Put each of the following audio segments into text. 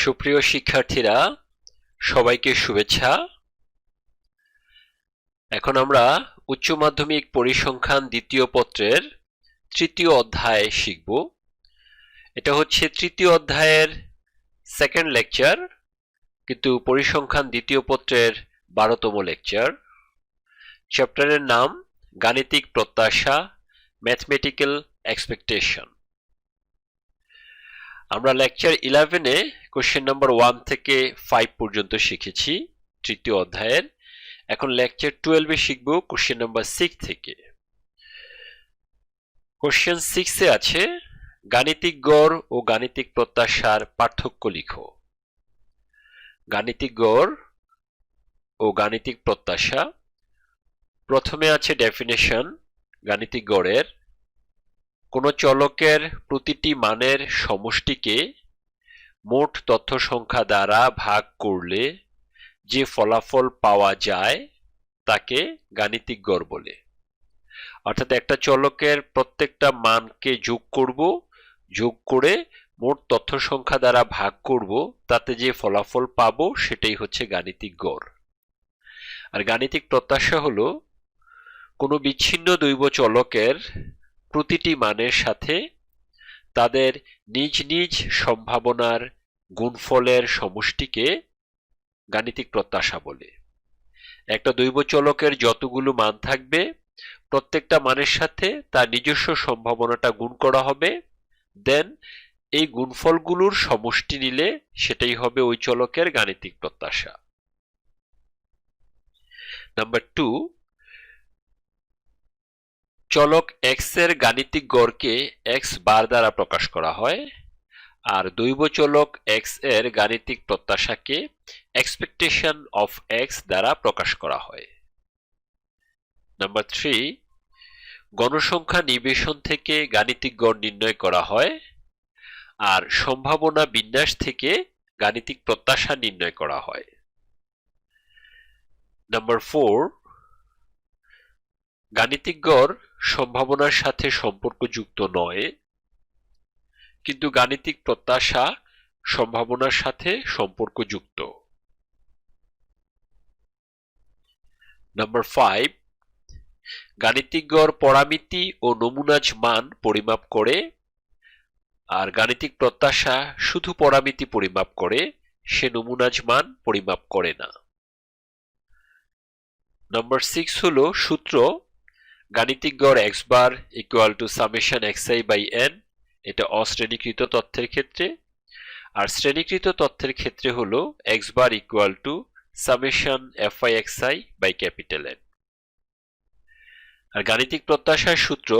সুপ্রিয় শিক্ষার্থীরা, সবাইকে শুভেচ্ছা। এখন আমরা উচ্চ মাধ্যমিক পরিসংখ্যান দ্বিতীয় পত্রের তৃতীয় অধ্যায় শিখব। এটা হচ্ছে তৃতীয় অধ্যায়ের সেকেন্ড লেকচার, কিন্তু পরিসংখ্যান দ্বিতীয় পত্রের 12তম লেকচার। চ্যাপ্টারের নাম গাণিতিক প্রত্যাশা, ম্যাথমেটিক্যাল এক্সপেকটেশন। আমরা লেকচার 11-এ কোশ্চেন নাম্বার 1 থেকে 5 পর্যন্ত শিখেছি তৃতীয় অধ্যায়ের। এখন লেকচার 12-এ শিখব কোশ্চেন নাম্বার 6 থেকে। কোশ্চেন 6-এ আছে গাণিতিক গড় ও গাণিতিক প্রত্যাশার পার্থক্য লিখো। গাণিতিক গড় ও গাণিতিক প্রত্যাশা। প্রথমে আছে ডেফিনেশন গাণিতিক গড়ের। কোন চলকের প্রতিটি মানের সমষ্টিকে মোট তথ্য সংখ্যা দ্বারা ভাগ করলে যে ফলাফল পাওয়া যায় তাকে গাণিতিক গড় বলে। অর্থাৎ একটা চলকের প্রত্যেকটা মানকে যোগ করব, যোগ করে মোট তথ্য সংখ্যা দ্বারা ভাগ করব, তাতে যে ফলাফল পাবো সেটাই হচ্ছে গাণিতিক গড়। আর গাণিতিক প্রত্যাশা হলো কোনো বিচ্ছিন্ন দৈব চলকের প্রতিটি মানের সাথে তাদের নিজ নিজ সম্ভাবনার গুণফলের সমষ্টিকে গাণিতিক প্রত্যাশা বলে। একটা দৈব চলকের যতগুলো মান থাকবে প্রত্যেকটা মানের সাথে তার নিজস্ব সম্ভাবনাটা গুণ করা হবে, দেন এই গুণফলগুলোর সমষ্টি নিলে সেটাই হবে ওই চলকের গাণিতিক প্রত্যাশা। নাম্বার 2, চলক x এর গাণিতিক গড়কে x বার দ্বারা প্রকাশ করা হয়, আর দৈব চলক x এর গাণিতিক প্রত্যাশাকে এক্সপেকটেশন অফ x দ্বারা প্রকাশ করা হয়। নাম্বার 3, গণসংখ্যা নিবেশন থেকে গাণিতিক গড় নির্ণয় করা হয়, আর সম্ভাবনা বিন্যাস থেকে গাণিতিক প্রত্যাশা নির্ণয় করা হয়। নাম্বার 4, গাণিতিক গড় সম্ভাবনার সাথে সম্পর্কযুক্ত নয়, কিন্তু গাণিতিক প্রত্যাশা সম্ভাবনার সাথে সম্পর্কযুক্ত। নাম্বার 5, গাণিতিক গড় পরামিতি ও নমুনাজ মান পরিমাপ করে, আর গাণিতিক প্রত্যাশা শুধু পরামিতি পরিমাপ করে, সে নমুনাজ মান পরিমাপ করে না। নাম্বার 6 হলো সূত্র গাণিতিক গড় x bar equal to summation xi by n। এটা অশ্রেণীকৃত তথ্যের ক্ষেত্রে, আর শ্রেণীকৃত তথ্যের ক্ষেত্রে হলো x bar equal to summation fi xi by capital N। আর গাণিতিক প্রত্যাশার সূত্র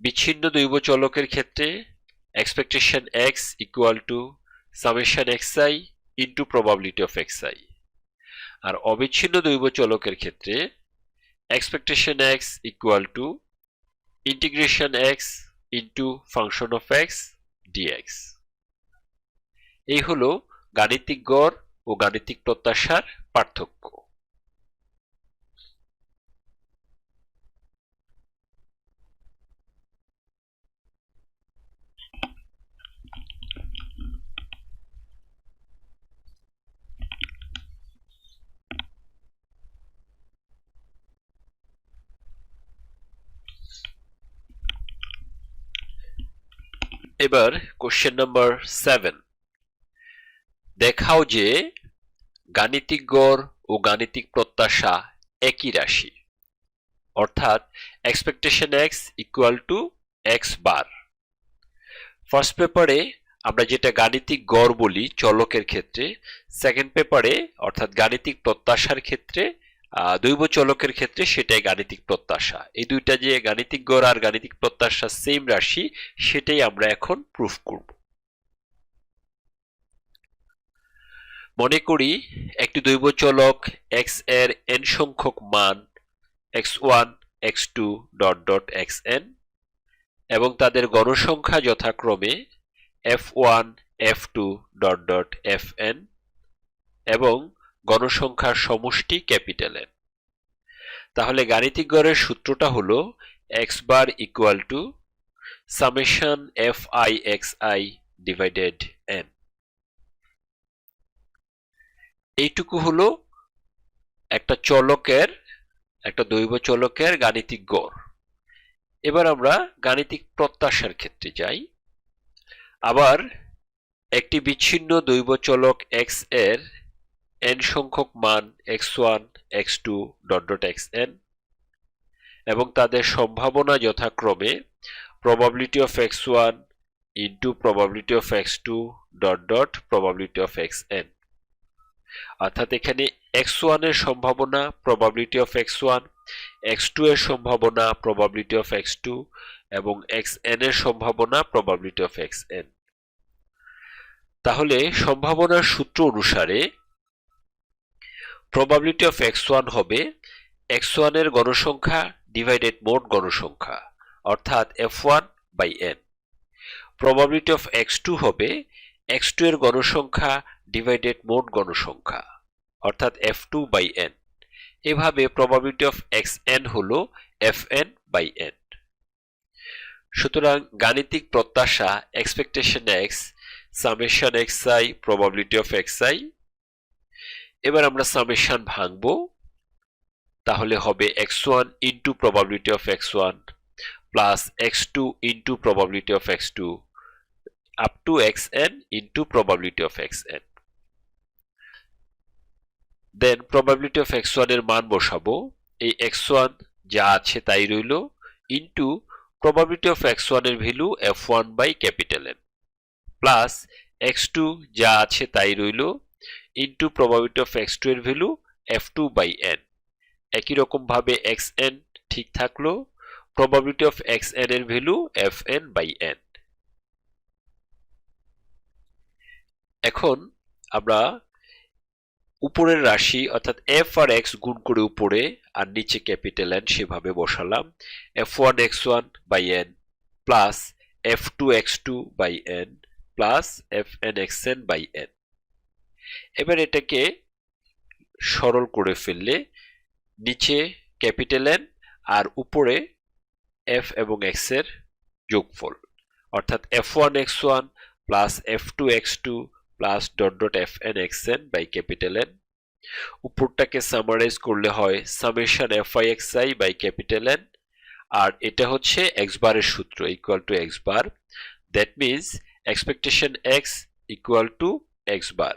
বিচ্ছিন্ন দৈব চলকের ক্ষেত্রে expectation x equal to summation xi into probability of xi, আর অবিচ্ছিন্ন দৈব চলকের ক্ষেত্রে expectation x equal to integration x into function of x dx। এই হলো গাণিতিক গড় ও গাণিতিক প্রত্যাশার পার্থক্য। এবার কোশ্চেন নাম্বার 7, দেখাও যে গাণিতিক গড় ও গাণিতিক প্রত্যাশা একই রাশি, অর্থাৎ expectation x equal two x বার। ফার্স্ট পেপারে আমরা যেটা গাণিতিক গড় বলি চলকের ক্ষেত্রে, সেকেন্ড পেপারে অর্থাৎ গাণিতিক প্রত্যাশার ক্ষেত্রে, দৈব চলকের ক্ষেত্রে সেটাই গাণিতিক প্রত্যাশা। এই দুইটা যে গাণিতিক গড় আর গাণিতিক প্রত্যাশা সেম রাশি, সেটাই আমরা এখন প্রুফ করব। মনে করি একটি দৈব চলক x এর n সংখ্যক মান x1 x2 dot dot xn এবং তাদের গণসংখ্যা যথাক্রমে f1 f2 dot dot fn এবং গণসংখ্যার সমষ্টি ক্যাপিটাল N। তাহলে গাণিতিক গড়ের সূত্রটা হলো x bar equal to summation fi xi divided n। এইটুকু হলো একটা দৈব চলকের গাণিতিক গড়। এবার আমরা গাণিতিক প্রত্যাশার ক্ষেত্রে যাই। আবার একটি বিচ্ছিন্ন দৈব চলক x এর n সংখ্যক মান x1, x2, xn এবং তাদের সম্ভাবনা যথাক্রমে probability of x1 into probability of x2 probability of xn। অর্থাৎ এখানে x1 এর সম্ভাবনা probability of x1, x2 এর সম্ভাবনা probability of x2 এবং xn এর সম্ভাবনা probability of xn। তাহলে সম্ভাবনার সূত্র অনুসারে probability of x1 হবে x1 এর গণসংখ্যা ডিভাইডেড মোট গণসংখ্যা অর্থাৎ f1/n। probability of x2 হবে x2 এর গণসংখ্যা ডিভাইডেড মোট গণসংখ্যা অর্থাৎ f2/n। এভাবে probability of xn হলো fn/n। সুতরাং গাণিতিক প্রত্যাশা expectation x summation xi probability of xi। এবার আমরা সামেশন ভাঙবো, তাহলে হবে x1 into probability of x1 plus x2 into probability of x2 up to xn into probability of xn। Then probability of x1 এর মান বসাবো, এই x1 যা আছে তাই রইল ইনটু probability of x1 এর ভ্যালু f1/N প্লাস x2 যা আছে তাই রইল ইনটু probability of x2 এর ভ্যালু f2/n। একই রকম ভাবে xn ঠিক থাকলো, probability of xn এর ভ্যালু fn/n। এখন আমরা উপরের রাশি অর্থাৎ f আর x গুণ করে উপরে আর নিচে ক্যাপিটাল N সেভাবে বসালাম, f1x1/n plus f2x2/n plus fnxn/n। এবার এটাকে সরল করে ফেললে নিচে ক্যাপিটাল N আর উপরে f এবং x এর যোগফল অর্থাৎ f1x1 plus f2x2 plus fnxn/N। উপরটাকে summarise করলে হয় সামেশন fixi/N আর এটা হচ্ছে x বারের সূত্র equal to x bar. That means expectation x equal two x বার।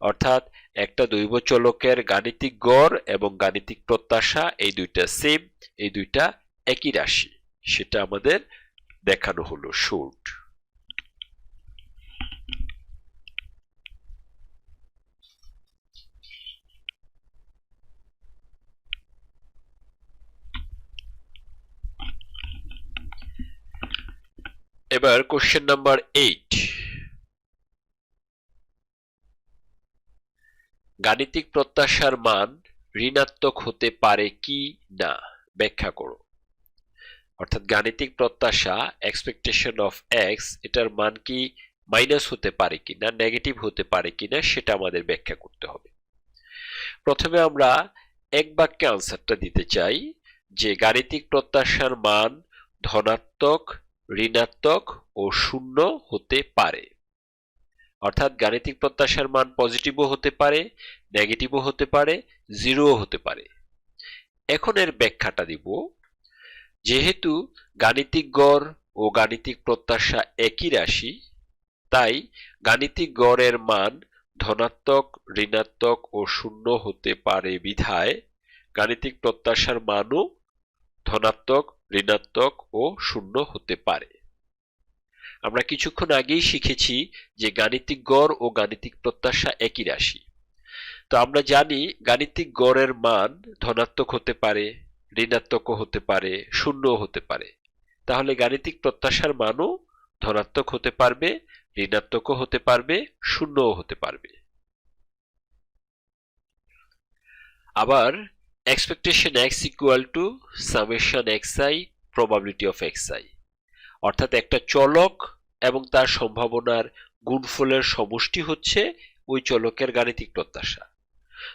অর্থাৎ একটা দৈব চলকের গাণিতিক গড় এবং গাণিতিক প্রত্যাশা এই দুইটা সেম, এই দুইটা একই রাশি, সেটা আমাদের দেখানো হলো শর্ট। এবার কোশ্চেন নাম্বার 8। গাণিতিক প্রত্যাশার মান ঋণাত্মক হতে পারে কি না ব্যাখ্যা করো। অর্থাৎ গাণিতিক প্রত্যাশা এক্সপেকটেশন অফ এক্স এটার মান কি মাইনাস হতে পারে কিনা, নেগেটিভ হতে পারে কিনা সেটা আমাদের ব্যাখ্যা করতে হবে। প্রথমে আমরা এক বাক্যে আনসারটা দিতে চাই যে গাণিতিক প্রত্যাশার মান ধনাত্মক, ঋণাত্মক ও শূন্য হতে পারে। অর্থাৎ গাণিতিক প্রত্যাশার মান পজিটিভও হতে পারে, নেগেটিভও হতে পারে, জিরোও হতে পারে। এখন এর ব্যাখ্যাটা দিব। যেহেতু গাণিতিক গড় ও গাণিতিক প্রত্যাশা একই রাশি, তাই গাণিতিক গড়ের মান ধনাত্মক, ঋণাত্মক ও শূন্য হতে পারে বিধায় গাণিতিক প্রত্যাশার মানও ধনাত্মক, ঋণাত্মক ও শূন্য হতে পারে। আমরা কিছুক্ষণ আগেই শিখেছি যে গাণিতিক গড় ও গাণিতিক প্রত্যাশা একই রাশি। তো আমরা জানি গাণিতিক গড়ের মান ধনাত্মক হতে পারে, ঋণাত্মকও হতে পারে, শূন্যও হতে পারে। তাহলে গাণিতিক প্রত্যাশার মানও ধনাত্মক হতে পারবে, ঋণাত্মকও হতে পারবে, শূন্যও হতে পারবে। আবার expectation x equal to summation xi probability of xi। অর্থাৎ একটা চলক এবং তার সম্ভাবনার গুণফলের সমষ্টি হচ্ছে ওই চলকের গাণিতিক প্রত্যাশা।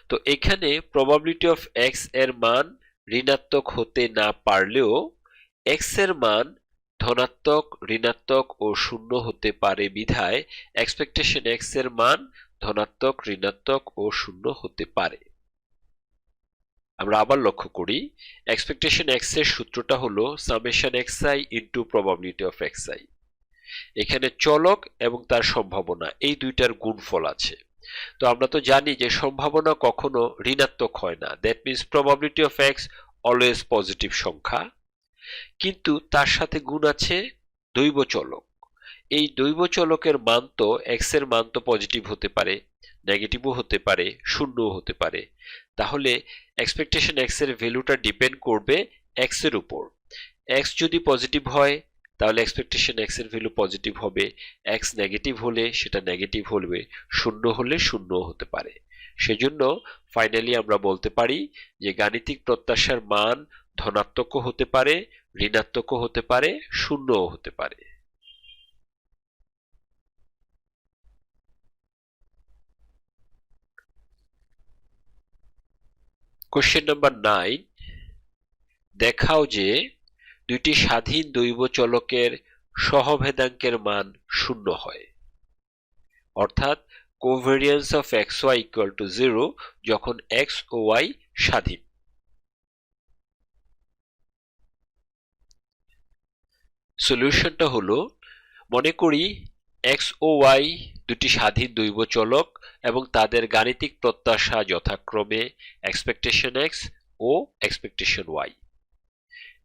তো এখানে প্রবাবিলিটি অফ x এর মান ঋণাত্মক হতে না পারলেও x এর মান ধনাত্মক, ঋণাত্মক ও শূন্য হতে পারে বিধায় এক্সপেকটেশন x এর মান ধনাত্মক, ঋণাত্মক ও শূন্য হতে পারে। আমরা আবার লক্ষ্য করি এক্সপেকটেশন এক্স এর সূত্রটা হলো summation xi into probability of xi। এখানে চলক এবং তার সম্ভাবনা এই দুইটার গুণফল আছে। তো আমরা তো জানি যে সম্ভাবনা কখনো ঋণাত্মক হয় না, that means probability of x always positive সংখ্যা, কিন্তু তার সাথে গুণ আছে দৈব চলক। এই দৈব চলকের মান তো এক্স এর মান তো পজিটিভ হতে পারে, নেগেটিভও হতে পারে, শূন্যও হতে পারে। তাহলে এক্সপেকটেশন এক্স এর ভ্যালুটা ডিপেন্ড করবে এক্স এর উপর। এক্স যদি পজিটিভ হয় তাহলে এক্সপেকটেশন এক্স এর ভ্যালু পজিটিভ হবে, এক্স নেগেটিভ হলে সেটা নেগেটিভ হবে, শূন্য হলে শূন্যও হতে পারে। সেজন্য ফাইনালি আমরা বলতে পারি যে গাণিতিক প্রত্যাশার মান ধনাত্মকও হতে পারে, ঋণাত্মকও হতে পারে, শূন্যও হতে পারে। কোশ্চেন নাম্বার 9, দেখাও যে দুইটি স্বাধীন দৈব চলকের সহভেদাঙ্কের মান শূন্য হয়, অর্থাৎ covariance of X Y equal to 0 যখন এক্স ও ওয়াই স্বাধীন। সলিউশনটা হলো, মনে করি এক্স ও ওয়াই দুটি স্বাধীন দৈব চলক এবং তাদের গাণিতিক প্রত্যাশা যথাক্রমে এক্সপেকটেশন এক্স ও এক্সপেকটেশন ওয়াই।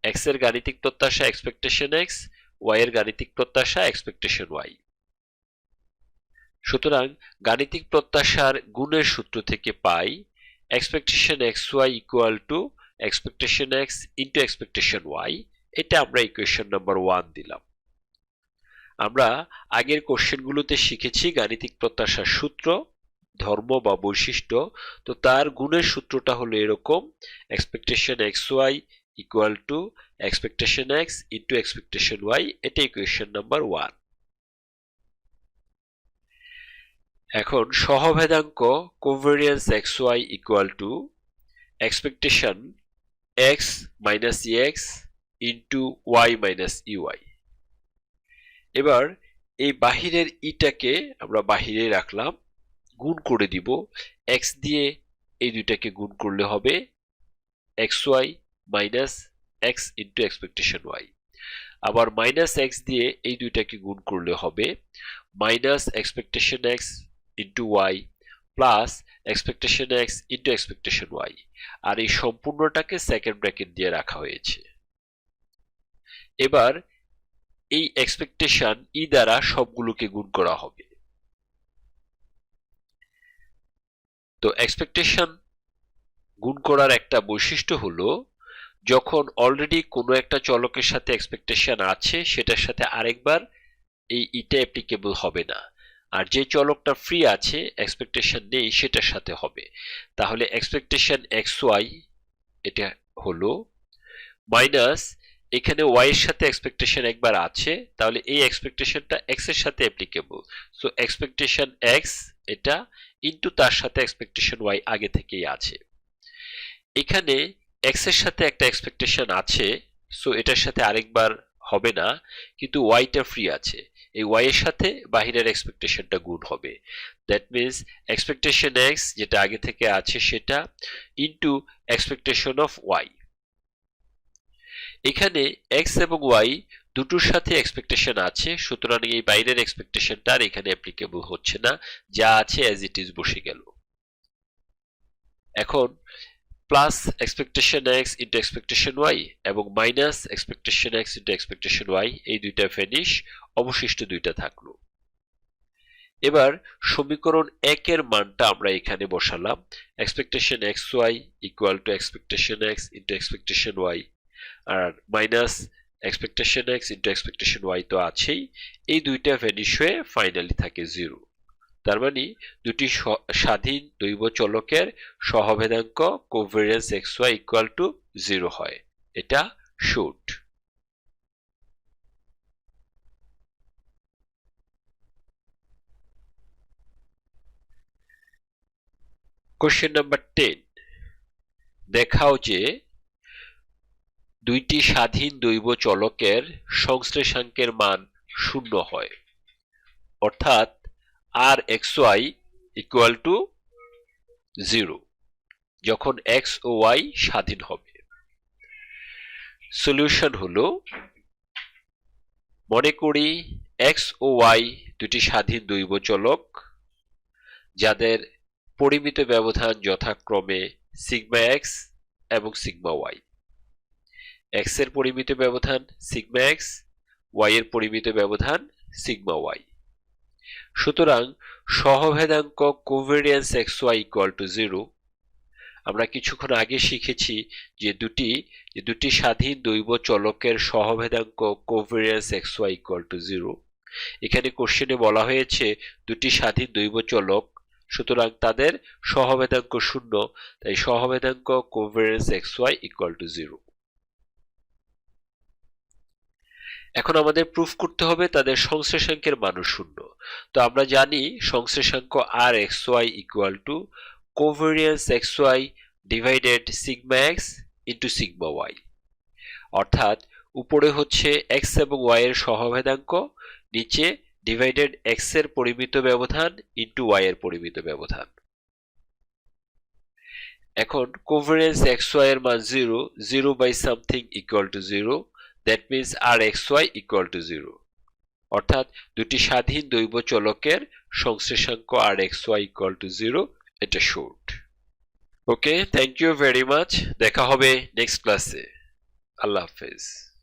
এক্স এর গাণিতিক প্রত্যাশা এক্সপেকটেশন এক্স, ওয়াই এর গাণিতিক প্রত্যাশা এক্সপেকটেশন ওয়াই। সুতরাং গাণিতিক প্রত্যাশার গুণের সূত্র থেকে পাই expectation X Y equal to expectation X into expectation Y. এটা আমরা ইকুয়েশন নাম্বার 1 দিলাম। আমরা আগের কোশ্চেনগুলোতে শিখেছি গাণিতিক প্রত্যাশার সূত্র, ধর্ম বা বৈশিষ্ট্য। তো তার গুণের সূত্রটা হলো এরকম, expectation X Y equal to expectation X into expectation Y. এটা ইকুয়েশন নাম্বার 1। এখন সহভেদাঙ্ক covariance X Y equal to expectation X minus E X into Y minus E Y. এবার এই বাহিরের ইটাকে আমরা বাহিরে রাখলাম, গুণ করে দিব। এক্স দিয়ে এই দুইটাকে গুণ করলে হবে X Y minus X into expectation Y. আবার মাইনাস এক্স দিয়ে এই দুইটাকে গুণ করলে হবে minus expectation X into Y plus expectation X into expectation Y. আর এই সম্পূর্ণটাকে সেকেন্ড ব্র্যাকেট দিয়ে রাখা হয়েছে। এবার এই এক্সপেকটেশন ই দ্বারা সবগুলোকে গুণ করা হবে। তো এক্সপেকটেশন গুণ করার একটা বৈশিষ্ট্য হলো, যখন অলরেডি কোনো একটা চলকের সাথে এক্সপেকটেশন আছে সেটার সাথে আরেকবার এই ইটা অ্যাপ্লিকেবল হবে না, আর যে চলকটা ফ্রি আছে এক্সপেকটেশন নেই সেটার সাথে হবে। তাহলে এক্সপেকটেশন এক্স ওয়াই এটা হলো মাইনাস, এখানে ওয়াই এর সাথে এক্সপেকটেশন একবার আছে, তাহলে এই এক্সপেকটেশনটা এক্স এর সাথে অ্যাপ্লিকেবল। সো এক্সপেকটেশন এক্স এটা ইনটু তার সাথে এক্সপেকটেশন ওয়াই আগে থেকেই আছে। এখানে এক্স এর সাথে একটা এক্সপেকটেশন আছে, সো এটার সাথে আরেকবার হবে না, কিন্তু ওয়াইটা ফ্রি আছে, এই ওয়াই এর সাথে বাহিরের এক্সপেকটেশনটা গুণ হবে। দ্যাট মিন্স এক্সপেকটেশন এক্স যেটা আগে থেকে আছে সেটা ইনটু এক্সপেকটেশন অফ ওয়াই। এখানে এক্স এবং ওয়াই দুটোর সাথে এক্সপেকটেশন আছে, সুতরাং এই বাইরের এক্সপেকটেশনটা আর এখানে অ্যাপ্লিকেবল হচ্ছে না, যা আছে অ্যাজ ইট ইজ বসে গেল। এখন plus expectation X into expectation Y এবং minus expectation X into expectation Y, এই দুইটা ফিনিশ, অবশিষ্ট দুইটা থাকলো। এবার সমীকরণ 1 এর মানটা আমরা এখানে বসালাম, expectation X Y equal to expectation X into expectation Y, আর minus expectation X into expectation Y তো আছেই, এই দুইটা ভ্যানিশ হয়ে ফাইনালি থাকে 0। তার মানে দুটি স্বাধীন দৈব চলকের সহভেদাঙ্ক covariance X Y equal to 0 হয়। এটা শুট। কোশ্চেন নাম্বার 10, দেখাও যে দুইটি স্বাধীন দৈব চলকের সংশ্লেষাঙ্কের মান 0 হয়, অর্থাৎ আর এক্স ওয়াই ইকুয়াল টু 0 যখন x ও y স্বাধীন হবে। সলিউশন হলো, মনে করি x ও y দুটি স্বাধীন দৈব চলক যাদের পরিমিত ব্যবধান যথাক্রমে সিগমা x এবং সিগমা y। x এর পরিমিত ব্যবধান সিগমা x, y এর পরিমিত ব্যবধান সিগমা y। সুতরাং সহভেদাঙ্ক কোভেরিয়েন্স xy ইকুয়াল টু 0। আমরা কিছুক্ষণ আগে শিখেছি যে দুটি স্বাধীন দৈব চলকের সহভেদাঙ্ক কোভেরিয়েন্স xy ইকুয়াল টু 0। এখানে কোশ্চেনে বলা হয়েছে দুটি স্বাধীন দৈব চলক, সুতরাং তাদের সহভেদাঙ্ক 0, তাই সহভেদাঙ্ক কোভেরিয়েন্স xy ইকুয়াল টু 0। এখন আমাদের প্রুফ করতে হবে তাদের সংশ্লেষাঙ্কের মানও 0। তো আমরা জানি সংশ্লেষাঙ্ক rxy equal two covariance xy divided sigma x into sigma y। অর্থাৎ উপরে হচ্ছে x এবং y এর সহভেদাঙ্ক, নিচে ডিভাইডেড x এর পরিমিত ব্যবধান ইন্টু y এর পরিমিত ব্যবধান। এখন কোভেরিয়েন্স xy এর মান 0, 0 by something equal to 0, that means rxy equal to 0। অর্থাৎ দুটি স্বাধীন দৈব চলকের সংশ্লেষাঙ্ক rxy ইকুয়াল টু 0, এটা short. Okay, thank you very much. দেখা হবে নেক্সট ক্লাসে। আল্লাহ হাফেজ।